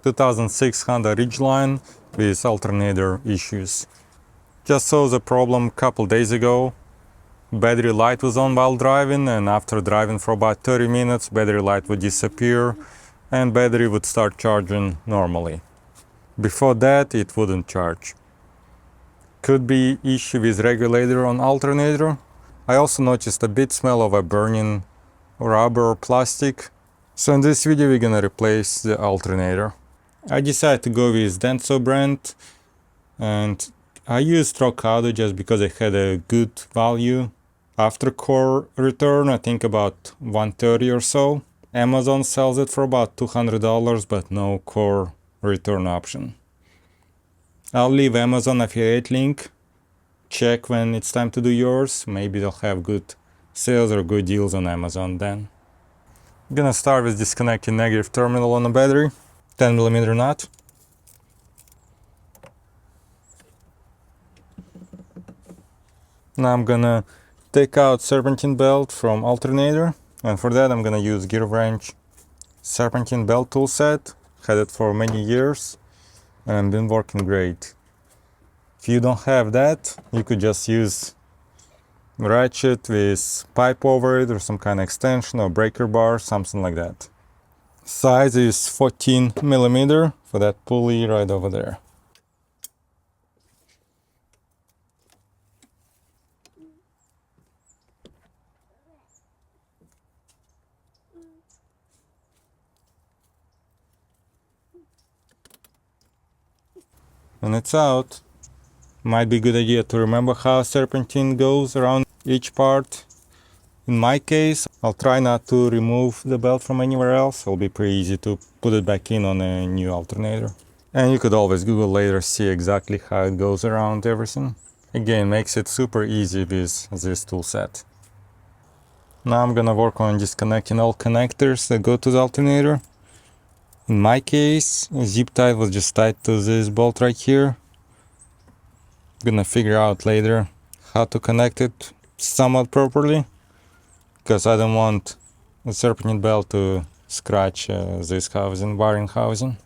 2006 Honda Ridgeline with alternator issues. Just saw the problem a couple days ago. Battery light was on while driving, and after driving for about 30 minutes, battery light would disappear and battery would start charging normally. Before that, it wouldn't charge. Could be issue with regulator on alternator. I also noticed a bit smell of a burning rubber or plastic. So in this video we're gonna replace the alternator. I decided to go with Denso brand, and I used Trocado just because I had a good value. After core return, I think about 130 or so. Amazon sells it for about $200, but no core return option. I'll leave Amazon affiliate link. Check when it's time to do yours. Maybe they'll have good sales or good deals on Amazon then. I'm gonna start with disconnecting negative terminal on the battery. 10mm nut. Now I'm gonna take out serpentine belt from alternator, and for that I'm gonna use Gear Wrench serpentine belt tool set. Had it for many years and been working great. If you don't have that, you could just use ratchet with pipe over it or some kind of extension or breaker bar, something like that. Size is 14mm for that pulley right over there. When it's out, might be a good idea to remember how serpentine goes around each part. In my case, I'll try not to remove the belt from anywhere else. It'll be pretty easy to put it back in on a new alternator. And you could always Google later, see exactly how it goes around everything. Again, makes it super easy with this tool set. Now I'm gonna work on disconnecting all connectors that go to the alternator. In my case, zip tie was just tied to this bolt right here. Gonna figure out later how to connect it somewhat properly, because I don't want the serpentine belt to scratch this housing, wiring housing,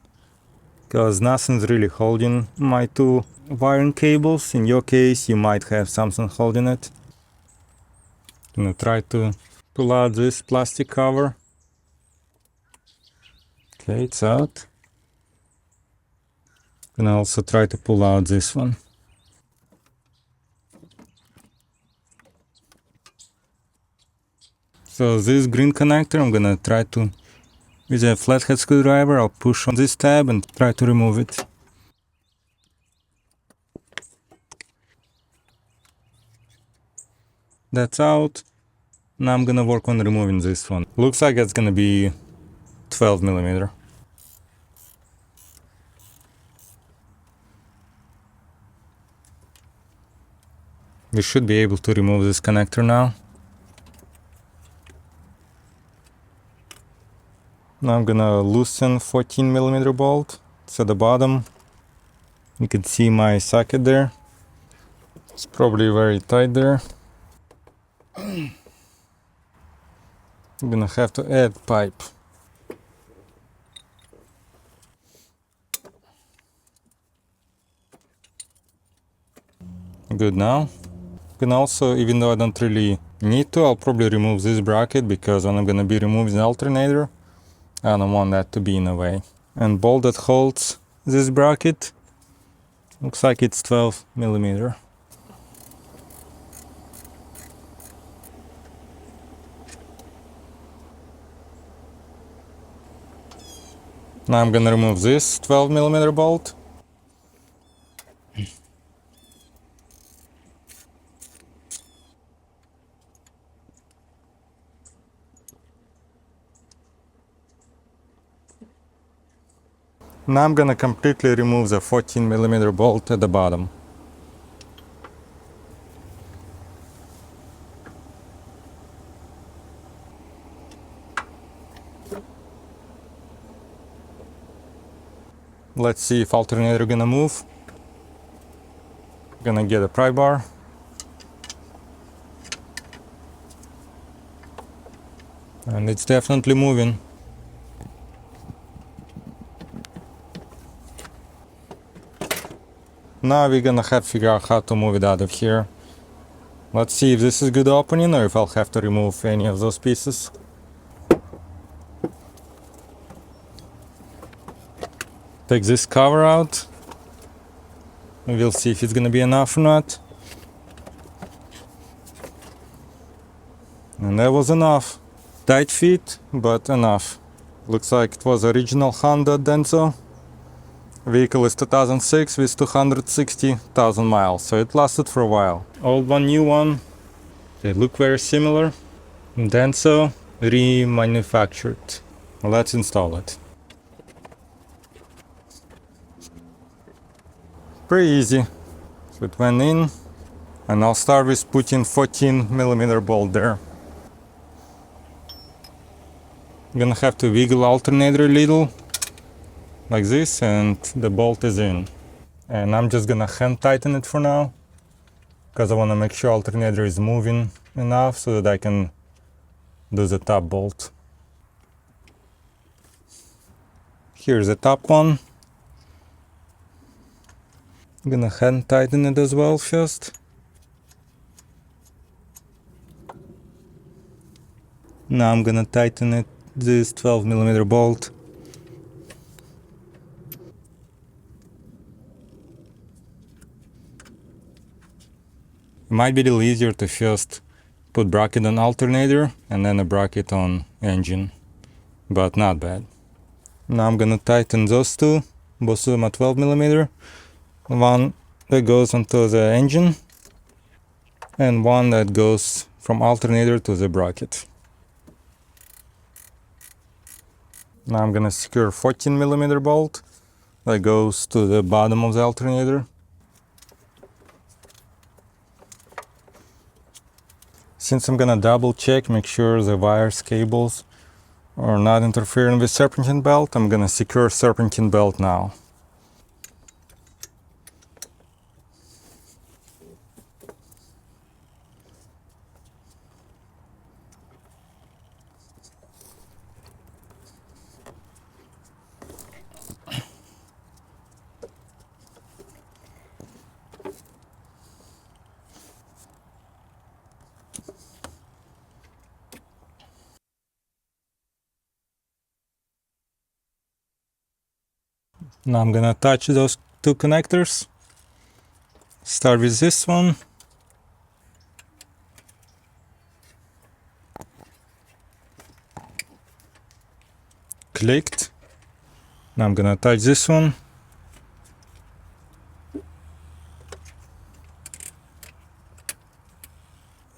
because nothing's really holding my two wiring cables. In your case, you might have something holding it. Gonna try to pull out this plastic cover. Okay, it's out. Gonna also try to pull out this one. So this green connector, I'm gonna try to, with a flathead screwdriver, I'll push on this tab and try to remove it. That's out. Now I'm gonna work on removing this one. Looks like it's gonna be 12mm. We should be able to remove this connector now. Now I'm gonna loosen 14mm bolt. It's at the bottom. You can see my socket there. It's probably very tight there. I'm gonna have to add pipe. Good now. Can also, even though I don't really need to, I'll probably remove this bracket, because when I'm gonna be removing the alternator, I don't want that to be in the way. And bolt that holds this bracket, looks like it's 12mm. Now I'm gonna remove this 12mm bolt. Now I'm gonna completely remove the 14mm bolt at the bottom. Let's see if alternator gonna move. Gonna get a pry bar. And it's definitely moving. Now we're gonna have to figure out how to move it out of here. Let's see if this is good opening or if I'll have to remove any of those pieces. Take this cover out. And we'll see if it's gonna be enough or not. And that was enough. Tight fit, but enough. Looks like it was original Honda Denso. Vehicle is 2006 with 260,000 miles, so it lasted for a while. Old one, new one. They look very similar. Denso, remanufactured. Let's install it. Pretty easy. So it went in, and I'll start with putting 14mm bolt there. I'm gonna have to wiggle alternator a little, like this, and the bolt is in. And I'm just gonna hand tighten it for now, because I wanna make sure alternator is moving enough so that I can do the top bolt. Here's the top one. I'm gonna hand tighten it as well first. Now I'm gonna tighten it, this 12mm bolt. It might be a little easier to first put bracket on alternator and then a bracket on engine, but not bad. Now I'm gonna tighten those two, both of them at 12mm. One that goes onto the engine and one that goes from alternator to the bracket. Now I'm gonna secure 14mm bolt that goes to the bottom of the alternator. Since I'm gonna double check, make sure the wires, cables are not interfering with serpentine belt, I'm gonna secure serpentine belt now. Now I'm gonna attach those two connectors. Start with this one. Clicked. Now I'm gonna attach this one.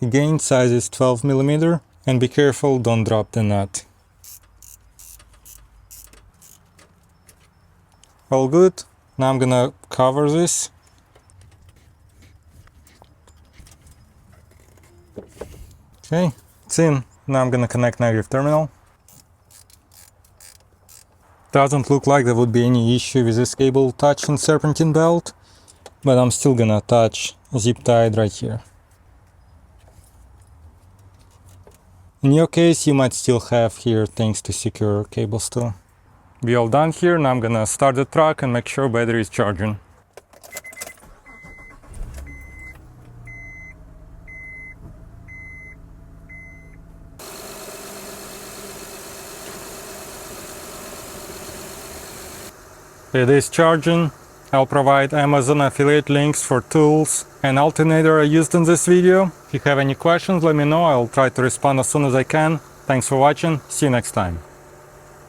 Again, size is 12mm, and be careful, don't drop the nut. All good. Now I'm gonna cover this. Okay, it's in. Now I'm gonna connect negative terminal. Doesn't look like there would be any issue with this cable touching serpentine belt, but I'm still gonna attach zip tied right here. In your case, you might still have here things to secure cables to. We all done here. Now I'm gonna start the truck and make sure battery is charging. It is charging. I'll provide Amazon affiliate links for tools and alternator I used in this video. If you have any questions, let me know. I'll try to respond as soon as I can. Thanks for watching. See you next time.